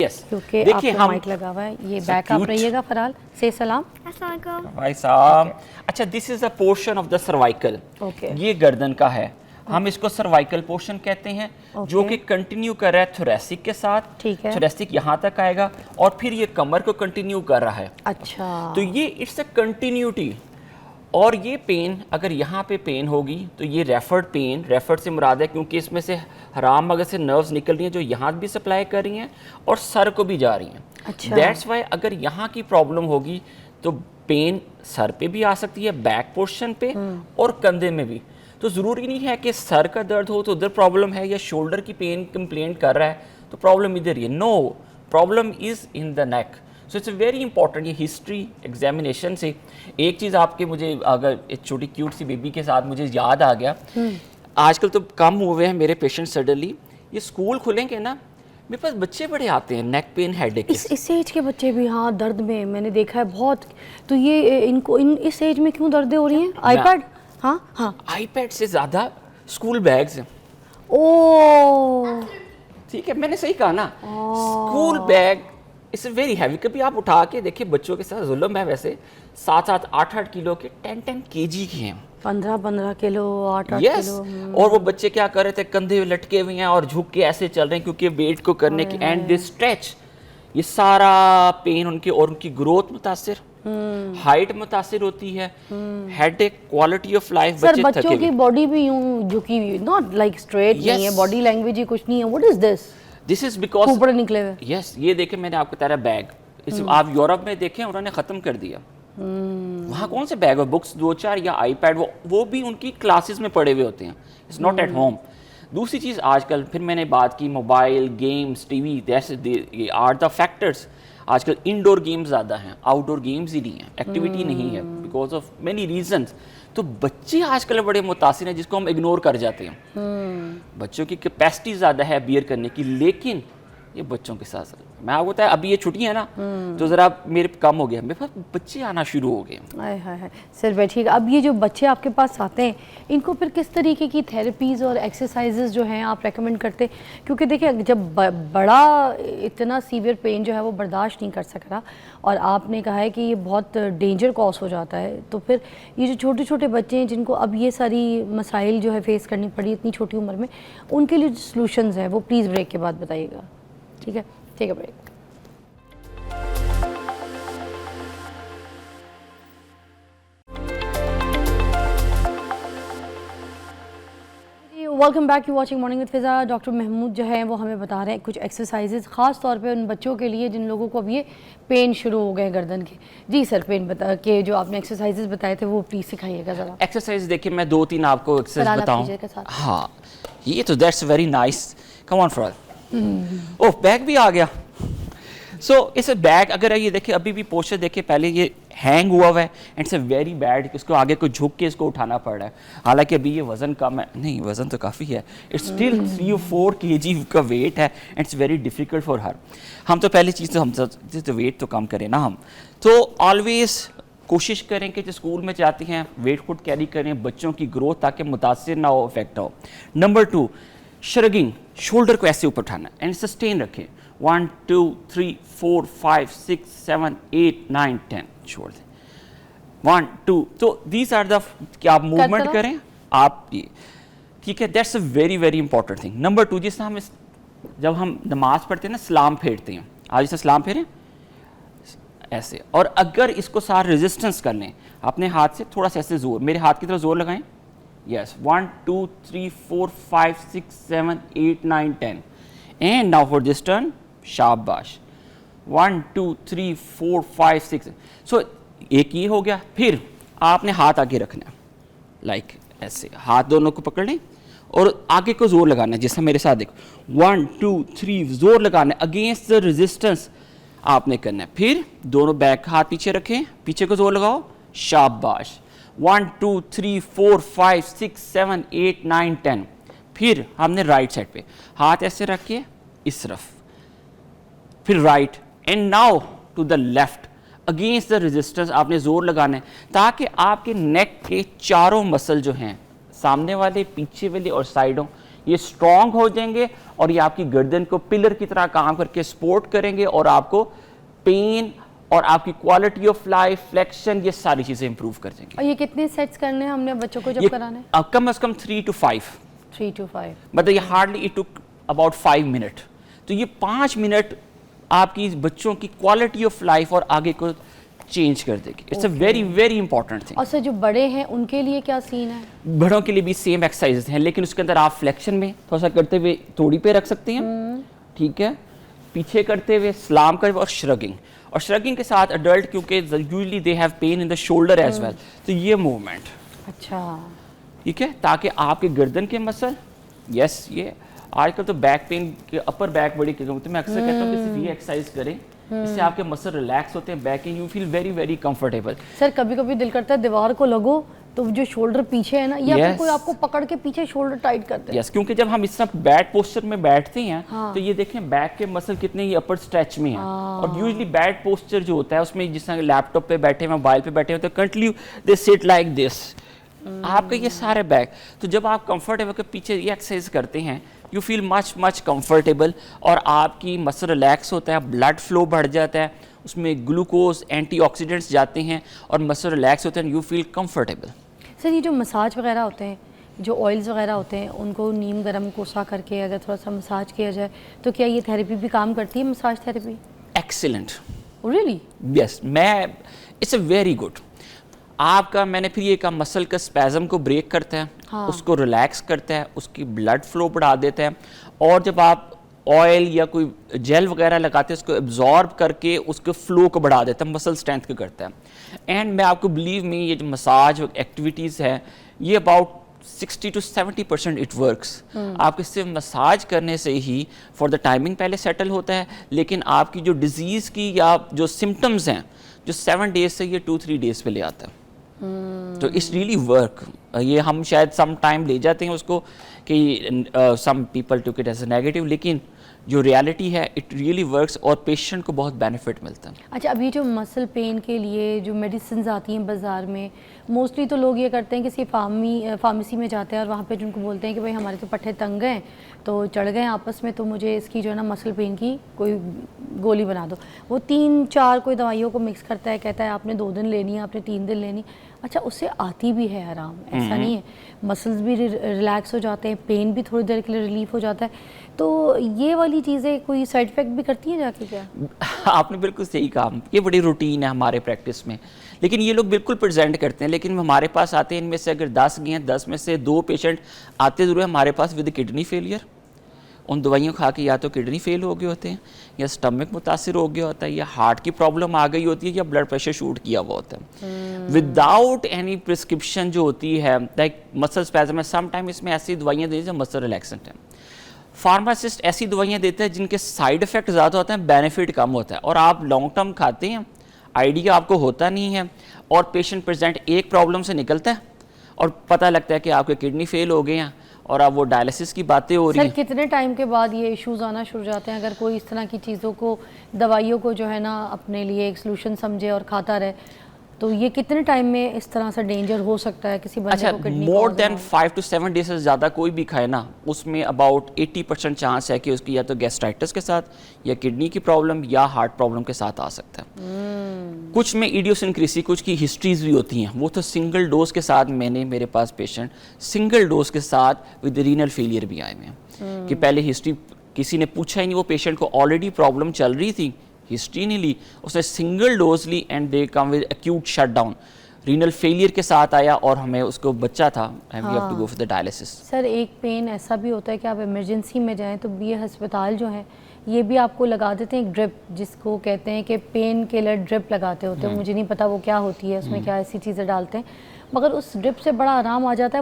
Yes क्योंकि देखिए आपको हम माइक लगा हुआ है, ये बैक आप रहिएगा फरहाल से सलाम। भाई साहब अच्छा this is a portion of the cervical, ये गर्दन का है, हम इसको सर्वाइकल पोर्शन कहते हैं जो कि कंटिन्यू कर रहा है थोरेसिक के साथ, ठीक है, थोरेसिक यहाँ तक आएगा और फिर ये कमर को कंटिन्यू कर रहा है। अच्छा तो ये इट्स अ कंटिन्यूटी। और ये पेन अगर यहाँ पे पेन होगी तो ये रेफर्ड पेन, रेफर्ड से मुराद है क्योंकि इसमें से हराम मगज से नर्व्स निकल रही हैं जो यहाँ भी सप्लाई कर रही हैं और सर को भी जा रही हैं। अच्छा दैट्स वाई अगर यहाँ की प्रॉब्लम होगी तो पेन सर पे भी आ सकती है, बैक पोर्शन पे और कंधे में भी। तो ज़रूरी नहीं है कि सर का दर्द हो तो उधर प्रॉब्लम है या शोल्डर की पेन कंप्लेंट कर रहा है तो प्रॉब्लम इधर ही है। No, problem is in the neck. So it's very important. ये हिस्ट्री एग्जामिनेशन से एक चीज़ आपके मुझे अगर एक छोटी क्यूट सी बेबी के साथ मुझे याद आ गया, आजकल तो कम हुए हैं मेरे पेशेंट सडनली, ये स्कूल खुलेंगे ना मेरे पास बच्चे बड़े आते हैं नेक पेन हेडेक। इस एज के बच्चे भी हाँ दर्द में मैंने देखा है बहुत। तो ये इनको इस एज में क्यों दर्दें हो रही हैं? आईपैड? हाँ हाँ आईपैड से ज़्यादा स्कूल बैग्स। ओ ठीक है मैंने सही कहा ना, school bag it's very heavy. कभी आप उठा के देखिए बच्चों के साथ जुल्म है वैसे, 7-7 8-8 किलो के 10-10 kg के हैं, 15-15 किलो 8-8 yes. किलो। और वो बच्चे क्या कर रहे थे, कंधे लटके हुए हैं और झुक के ऐसे चल रहे हैं क्योंकि वेट को करने की एंड दे स्ट्रेच। ये सारा पेन उनकी और उनकी ग्रोथ मुतासिर, हाइट मुतासिर होती है, headache, quality of life. Sir बच्चों की बॉडी भी यूं झुकी हुई, नॉट लाइक स्ट्रेट नहीं है, बॉडी लैंग्वेज ही कुछ नहीं है। What is this is because ऊपर निकले हुए। यस ये देखें मैंने आपको बताया बैग, इस आप यूरोप में देखें उन्होंने ख़त्म कर दिया। वहाँ कौन से बैग है, बुक्स 2-4 या आईपैड, वो भी उनकी क्लासेस में पड़े हुए होते हैं, इट्स नॉट एट होम। दूसरी चीज़ आजकल फिर मैंने बात की मोबाइल गेम्स टीवी, ये आर द फैक्टर्स। आजकल इंडोर गेम्स ज़्यादा हैं, आउटडोर गेम्स ही नहीं है, एक्टिविटी नहीं है बिकॉज ऑफ मेनी रीजंस। तो बच्चे आजकल बड़े मुतासिर हैं जिसको हम इग्नोर कर जाते हैं। बच्चों की कैपेसिटी ज़्यादा है बियर करने की, लेकिन ये बच्चों के साथ मैं आपको बताया अभी ये छुट्टियां है ना तो ज़रा मेरे कम हो गया, मेरे पास बच्चे आना शुरू हो गए। हाय हाय हाय सर बैठिएगा। अब ये जो बच्चे आपके पास आते हैं इनको फिर किस तरीके की थेरेपीज़ और एक्सरसाइजेज जो हैं आप रेकमेंड करते हैं? क्योंकि देखिए जब बड़ा इतना सीवियर पेन जो है वो बर्दाश्त नहीं कर सक रहा और आपने कहा है कि ये बहुत डेंजर कॉज हो जाता है, तो फिर ये जो छोटे छोटे बच्चे हैं जिनको अब ये सारी मसाइल जो है फेस करनी पड़ी इतनी छोटी उम्र में, उनके लिए जो सॉल्यूशंस हैं वो प्लीज़ ब्रेक के बाद बताइएगा। ठीक है, take a break. Welcome back, you watching morning with Fiza. Doctor Mahmood जो है वो हमें बता रहे हैं कुछ एक्सरसाइजेज ख़ास तौर पे उन बच्चों के लिए जिन लोगों को अब ये पेन शुरू हो गए गर्दन के। जी सर, पेन बता के जो आपने एक्सरसाइजेज बताए थे वो प्लीज़ सिखाइएगा ज़रा। एक्सरसाइज देखिए मैं 2-3 आपको एक्सरसाइज बताऊं। हाँ ये तो that's very nice, come on for. Oh bag भी आ गया। सो इस बैग अगर ये देखिए अभी भी पोस्चर देखिए, पहले ये हैंग हुआ हुआ है एंड इट्स वेरी बैड, इसको आगे को झुक के इसको उठाना पड़ रहा है। हालांकि अभी ये वज़न कम है, नहीं वज़न तो काफ़ी है, इट्स स्टिल 3-4 kg का वेट है and it's very difficult for her. हम तो पहली चीज़ तो हम तो वेट तो कम करें ना, हम तो ऑलवेज़ कोशिश करें कि जो स्कूल में जाती हैं वेट खुद कैरी करें, बच्चों की ग्रोथ ताकि मुतासिर ना हो, इफेक्ट हो। नंबर 2 श्रगिंग, शोल्डर को ऐसे ऊपर उठाना एंड सस्टेन रखें। 1 2 3 4 5 6 7 8 9 10 छोड़ दें। 1 2 तो दीज आर द, क्या आप मूवमेंट करें आप ये, ठीक है, that's a very very important thing. Number 2 जिस हम जब हम नमाज पढ़ते हैं ना सलाम फेरते हैं, आज जैसे सलाम फेरें ऐसे, और अगर इसको सारा रेजिस्टेंस कर लें अपने हाथ से, थोड़ा सा ऐसे जोर, मेरे हाथ की तरफ जोर लगाएं। Yes, 1 2 3 4 5 6 7 8 9 10 and now for this turn शाबाश 1 2 3 4 5 6। सो एक ये हो गया। फिर आपने हाथ आगे रखना, लाइक ऐसे हाथ दोनों को पकड़ लें और आगे को जोर लगाना है, जैसे मेरे साथ देखो 1 2 3 जोर लगाना है, अगेंस्ट द रेजिस्टेंस आपने करना है। फिर दोनों बैक हाथ पीछे रखें, पीछे को जोर लगाओ, शाबाश 1 2 3 4 5 6 7 8 9 10। फिर हमने राइट साइड पे हाथ ऐसे रख के इस तरफ, फिर right and now to the left against the resistance आपने जोर लगाना है ताकि आपके नेक के चारों मसल जो हैं, सामने वाले, पीछे वाले और साइडों, ये स्ट्रॉन्ग हो जाएंगे और ये आपकी गर्दन को पिलर की तरह काम करके सपोर्ट करेंगे और आपको पेन और आपकी क्वालिटी ऑफ लाइफ, फ्लेक्शन, ये सारी चीजें इंप्रूव कर देंगी। और ये कितने सेट्स करने हैं हमने बच्चों को जब कराने? कम से कम 3 to 5। 3 to 5 मतलब ये hardly it took about 5 minute. तो ये 5 मिनट आपकी बच्चों की क्वालिटी ऑफ लाइफ और आगे को चेंज कर देगी। It's a very very important thing. और सर जो बड़े हैं उनके लिए क्या सीन है? बड़ों के लिए भी सेम एक्सरसाइजेस हैं, लेकिन उसके अंदर आप फ्लेक्शन में थोड़ा सा करते हुए तोड़ी पे रख सकते हैं, ठीक है, पीछे करते हुए सलाम कर, और श्रगिंग। और श्रगिंग के साथ अडल्ट क्योंकि usually they have pain in the shoulder as well, तो ये मूवमेंट, अच्छा, ठीक है, ताकि आपके गर्दन के मसल, यस, ये आजकल तो बैक पेन के अपर बैक बड़ी तो मैं अक्सर कहता हूँ कि सिर्फ ये एक्सरसाइज करें, इससे आपके मसल रिलैक्स होते हैं, back and you feel very very comfortable. Sir कभी कभी दिल करता है दीवार को लगो तो जो शोल्डर पीछे है ना, या फिर कोई आपको पकड़ के पीछे शोल्डर टाइट करते हैं। यस, क्योंकि जब हम इस तरह बैड पोस्चर में बैठते हैं, हाँ। तो ये देखें बैक के मसल कितने ही अपर स्ट्रेच में हैं। और यूजुअली बैड पोस्चर जो होता है उसमें जिस तरह लैपटॉप पे बैठे हैं, मोबाइल पे बैठे हैं, तो continue they sit like this, आपका ये सारे बैक। तो जब आप कंफर्टेबल के पीछे ये एक्सरसाइज करते हैं, you feel much much comfortable और आपकी मसल रिलैक्स होता है, ब्लड फ्लो बढ़ जाता है, उसमें ग्लूकोज, एंटीऑक्सीडेंट्स जाते हैं और मसल रिलैक्स होते हैं, यू फील कंफर्टेबल। सर ये जो मसाज वगैरह होते हैं, जो ऑयल्स वगैरह होते हैं, उनको नीम गर्म कोसा करके अगर थोड़ा सा मसाज किया जाए तो क्या ये थेरेपी भी काम करती है, massage therapy? Excellent, really? Yes, मैं इट्स अ वेरी गुड। आपका मैंने फिर ये कहा मसल का स्पैज़म को ब्रेक करता है, हाँ। उसको रिलैक्स करता है, उसकी ब्लड फ्लो बढ़ा देता है, और जब आप ऑयल या कोई जेल वगैरह लगाते हैं उसको एब्जॉर्ब करके उसके फ्लो को बढ़ा देता है, मसल स्ट्रेंथ को करता है। एंड मैं आपको बिलीव मी, ये जो मसाज एक्टिविटीज़ है ये अबाउट 60 to 70% इट वर्क्स। आपके सिर्फ मसाज करने से ही फॉर द टाइमिंग पहले सेटल होता है, लेकिन आपकी जो डिजीज़ की या जो सिम्टम्स हैं जो 7 डेज से ये 2-3 डेज पे ले आता है। तो इट्स रियली वर्क। ये हम शायद सम टाइम ले जाते हैं उसको कि some people took it as a negative, लेकिन जो रियलिटी है इट रियली वर्क्स और पेशेंट को बहुत बेनिफिट मिलता है। अच्छा, अभी जो मसल पेन के लिए जो मेडिसिन आती हैं बाज़ार में, मोस्टली तो लोग ये करते हैं कि किसी फार्मेसी में जाते हैं और वहाँ पे जिनको बोलते हैं कि भाई हमारे तो पट्टे तंग हैं, तो चढ़ गए आपस में, तो मुझे इसकी जो है ना मसल पेन की कोई गोली बना दो। वो 3-4 कोई दवाइयों को मिक्स करता है, कहता है आपने 2 दिन लेनी है, आपने 3 दिन लेनी। अच्छा, उससे आती भी है आराम, ऐसा नहीं है, मसल्स भी रिलैक्स हो जाते हैं, पेन भी थोड़ी देर के लिए रिलीफ हो जाता है। तो ये वाली चीज़ें कोई साइड इफ़ेक्ट भी करती हैं जाके क्या? आपने बिल्कुल सही कहा, ये बड़ी रूटीन है हमारे प्रैक्टिस में, लेकिन ये लोग बिल्कुल प्रेजेंट करते हैं। लेकिन हमारे पास आते हैं, इनमें से अगर 10 गए हैं, 10 में से 2 पेशेंट आते ज़रूर है हमारे पास विद किडनी फेलियर। उन दवाइयों खा के या तो किडनी फेल हो गए होते हैं, या स्टमक मुतासिर हो गया होता है, या हार्ट की प्रॉब्लम आ गई होती है, या ब्लड प्रेशर शूट किया हुआ होता है। विदाउट एनी प्रिस्क्रिप्शन जो होती है, लाइक मसल स्पैज़म में सम टाइम इसमें ऐसी दवाइयाँ दी जो मसल रिलैक्सेंट हैं। फार्मासिस्ट ऐसी दवाइयाँ देते हैं जिनके साइड इफ़ेक्ट ज़्यादा होते हैं, बेनिफिट कम होता है, और आप लॉन्ग टर्म खाते हैं, आइडिया आपको होता नहीं है, और पेशेंट प्रेजेंट एक प्रॉब्लम से निकलता है और पता लगता है कि आपके किडनी फेल हो गए हैं और अब वो डायलिसिस की बातें हो रही हैं। सर कितने टाइम के बाद ये इश्यूज आना शुरू हो जाते हैं अगर कोई इस तरह की चीज़ों को, दवाइयों को जो है ना अपने लिए एक सोल्यूशन समझे और खाता रहे, तो ये कितने टाइम में इस तरह से डेंजर हो सकता है किसी बंदे को kidney? More than 5 to 7 days से ज़्यादा कोई भी खाए ना, उसमें अबाउट 80% चांस है कि उसकी या तो गैस्ट्राइटिस के साथ, या किडनी की प्रॉब्लम, या हार्ट प्रॉब्लम के साथ आ सकता है। कुछ में इडियोसिंक्रेसी, कुछ की हिस्ट्रीज भी होती हैं, वो तो सिंगल डोज के साथ, मैंने मेरे पास पेशेंट सिंगल डोज के साथ विद रीनल फेलियर भी आए हुए हैं कि पहले हिस्ट्री किसी ने पूछा ही नहीं, वो पेशेंट को ऑलरेडी प्रॉब्लम चल रही थी, हिस्ट्री नहीं ली, उसने सिंगल डोज ली and they come with acute shutdown, renal failure के साथ आया, और हमें उसको बच्चा था, and we have to go for the dialysis. Sir एक पेन ऐसा भी होता है कि आप इमरजेंसी में जाएं तो ये अस्पताल जो है ये भी आपको लगा देते हैं एक ड्रिप, जिसको कहते हैं कि पेन किलर ड्रिप लगाते होते हैं, मुझे नहीं पता वो क्या होती है, उसमें क्या ऐसी चीज़ें डालते हैं, मगर उस ड्रिप से बड़ा आराम आ जाता है।